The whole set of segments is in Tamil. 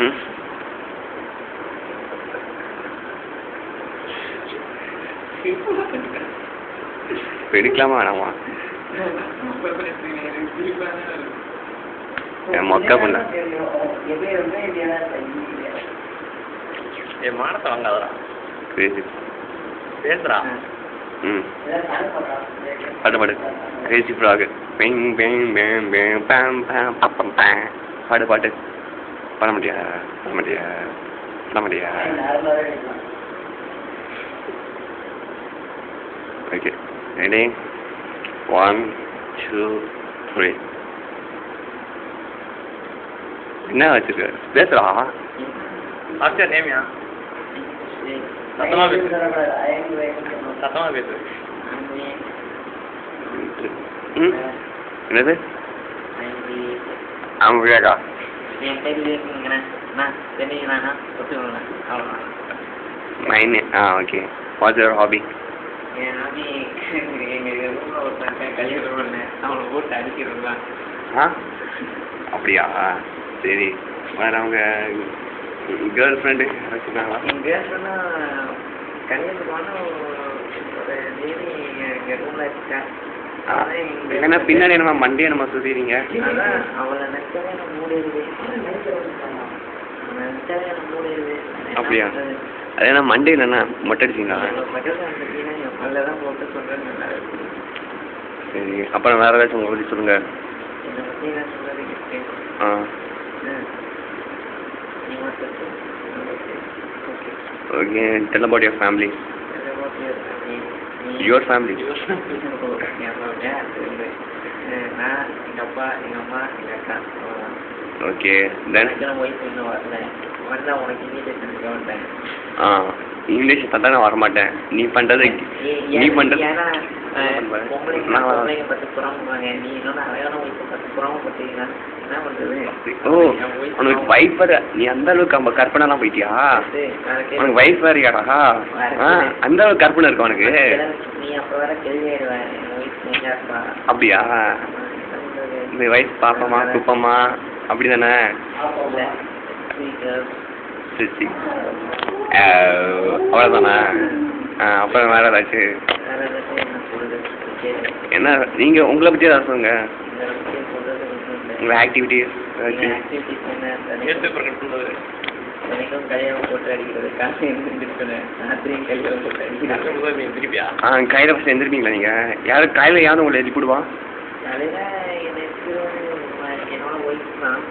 ம் எடுக்கலாமா வேணாமா மொக்கா பண்ண என் மானத்தை வாங்காதடா கிரேசி பேசுறா ம் பாட்டு பாடு கிரேசி ஃப்ராக் பெங் பெங் பெங் பெங் பேம் பேம் பப்பம் பேம் பாடு பாட்டு பண்ண முடியா பண்ண முடியா பண்ண முடியா ஓகே ரெடி 1 2 3 என்ன வச்சிருக்க பேசுறா ஆச்சா நேமியா சத்தமா பேசு சத்தமா பேசு ம் என்னது ஆமாக்கா மைன் ஓகே வாட்ஸ் யுவர் ஹாபி ஆ அப்படியா சரி வேறு அவங்க கேர்ள் ஃப்ரெண்டு வச்சுருக்காங்களா என் கேர்ள் ஃப்ரெண்டா கல்யாணத்துக்கு ஒரு லேடி எங்கள் ரூமில் இருக்கேன். ஏன்னா பின்னாடி நம்ம மண்டே நம்ம சுற்றிடுங்க அதான் அவளை நினைச்சாலே எனக்கு மூடிடுது. நினைச்சாலே எனக்கு மூடிடுது. அப்படியா அது என்ன மண்டே இல்லைண்ணா மொட்டை அடிச்சிங்களா அதில் தான் போட்டு சொல்கிறேன். சரி அப்புறம் வேறு ஏதாச்சும் உங்களை பற்றி சொல்லுங்கள் என்னை பற்றி என்ன சொல்கிறது? Ah okay tell about your family your family நான் எங்கள் அப்பா எங்கள் அம்மா எங்கள் அக்கா ஓகே தென் ஒய்ஃப் இன்னும் வரல வந்தால் உனக்கு இங்கிலீஷ் எனக்கு வந்தேன். ஆ இங்கிலீஷ் தந்தா நான் வரமாட்டேன் நீ பண்ணுறது நீ பண்ணுறது ஏன்னா பொம்பளைங்க பத்து புறாங்க நீ இன்னொன்று அழகான ஒய்ஃபை பத்து புறாம பார்த்தீங்கன்னா என்ன பண்ணுறது? ஓ உனக்கு வைஃப் வேறு நீ அந்த அளவுக்கு நம்ம கற்பனைலாம் போயிட்டியா உனக்கு வைஃப் வேறையாடா ஆ அந்த அளவுக்கு கற்பனை இருக்கு உனக்கு நீ அப்போ வேற கேள்வி ஆயிடுவேன் என் ஒய்ஃப் எங்கேப்பா அப்படியா இந்த வைஃப் பாப்பமா குப்பமா அப்படி தானே சரி அவ்வளோதானே அப்புறம் வேறு ஏதாச்சும் என்ன நீங்கள் உங்களை பற்றி ஏதாவது சொல்லுங்க உங்கள் ஆக்டிவிட்டீஸ் ஏதாச்சும் எனக்கும் கல்யாணம் போட்டு அடிக்கிறது காசு எழுந்திருக்கிறேன் ராத்திரியும் கல்யாணம் போட்டு அடிக்கிறேன். கையில் ஃபஸ்ட் எழுந்திருப்பீங்களா நீங்கள் யாரும் கையில் யாரும் உங்களை எழுப்பி விடுவா காலையில் எனக்கு என்னோட ஒய்ஃப் தான்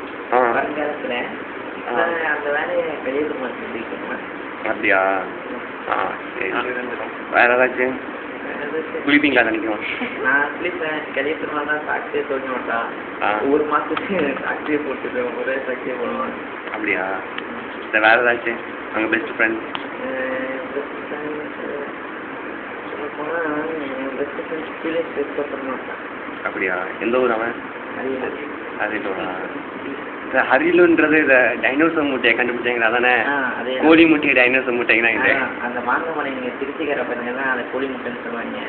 வருங்காலத்தில் அந்த வேலையை கல்யாணம் பண்ணிருக்கேன். அப்படியா சரி வேறு ஏதாச்சும் குளிப்பீங்களா நினைக்கிறோம் நான் குளிப்பேன் கல்யாணத்துலாம் தான் சாக்ஸே தோண்டி மாட்டான் ஒரு மாதத்துக்கு சாக்ஸே போட்டுருவேன் ஒரே சாக்ஸே போடுவான். அப்படியா இல்லை வேறு ஏதாச்சும் அவங்க பெஸ்ட் ஃப்ரெண்ட் பெஸ்ட் ஃப்ரெண்ட்ஸ் கீழே ஸ்பெஸ் பண்ண மாட்டான். அப்படியா எந்த ஊர் அவன் அரியலூர். அரியலூரா இந்த அரியலூர்ன்றது இந்த டைனோசர் மூட்டையை கண்டுபிடிச்சாங்களா அதானே அதே கோழி முட்டையை டைனோசர் மூட்டைங்களா இது அந்த மாங்கமலை நீங்கள் திருச்சிக்கார பாருங்க தான் அதை கோழி முட்டைன்னு சொல்லுவாங்க.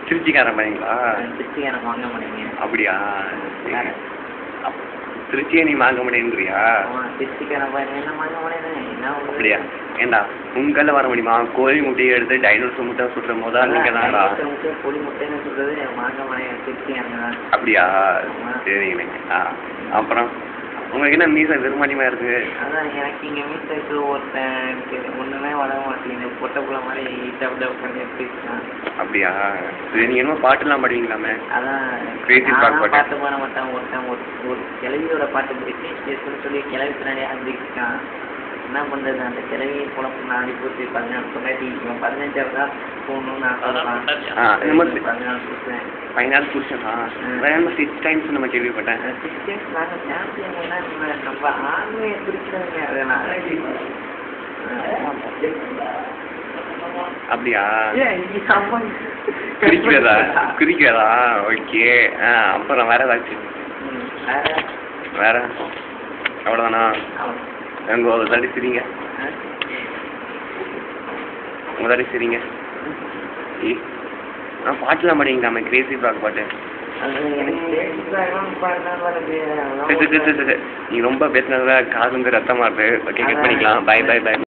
திருச்சிக்காரன் பண்ணீங்களா திருச்சிக்கார மாங்கமலைங்க. அப்படியா திருச்சியை நீ வாங்க முடியுன்றியா திருச்சிக்கார பாருங்க என்ன மாங்கமலைன்னு என்ன அப்படியா ஏண்டா உங்களால் வர முடியுமா கோழி முட்டையை எடுத்து டைனோசர் முட்டை சுட்டுற போதா நீங்கள் தான்டா கோழி முட்டைன்னு சொல்கிறது மாங்கமலை திருச்சிக்காரங்க தான். அப்படியா சரிங்கண்ணே அப்புறம் உங்களுக்கு என்ன மீசை வெறுமானியமாக இருக்குது? அதான் எனக்கு இங்கே மீசை இருக்குது ஒருத்தன் எனக்கு ஒன்றுமே வர மாட்டேங்குது பொட்டப்புள்ள மாதிரி டப் பண்ணி எடுத்துக்கிட்டான். அப்படியா சரி நீங்கள் என்ன பாட்டுலாம் பாடுவீங்களாமே? அதான் கிரேசி ஃப்ராக் பாட்டு பாட மாட்டேன். ஒருத்தன் ஒரு கிளவியோட பாட்டு பிடிக்கும் சொல்லி கிளவி பின்னாடி ஆரம்பிக்கிட்டான். என்ன பண்ணுறது அந்த கிளவி குழப்பம் நான் அனுப்பி போட்டு 14 பொண்டாட்டி 15 தான் போகணும்னு நான் சொல்கிறேன். 14 கொடுத்தேன் 14 புருஷனா வேற 6 டைம்ஸ் நம்ம கேள்விப்பட்டேன். 6 டைம்ஸ் நாங்கள் சாம்பியன்னா நம்ம ஆண்மையை பிடிக்கிறவங்க அதை நான் அப்படியா குறிக்கிறதா ஓகே அப்புறம் வேற ஏதாச்சும் வேற அவ்வளோதானா அங்கே ஒரு தாடி சரிங்க உங்கள் தாடி சரிங்க பாட்டுலாம் பாடிங்களாமே கிரேசி ஃப்ராக் பாட்டு அது எனக்கு பேசுறதுலாம் பாருன்னா வருது சரி சரி சரி சரி நீ ரொம்ப பேசுனதுல காது வந்து ரத்தமாக இருக்கு ஓகே கட் பண்ணிக்கலாம் பை பை பை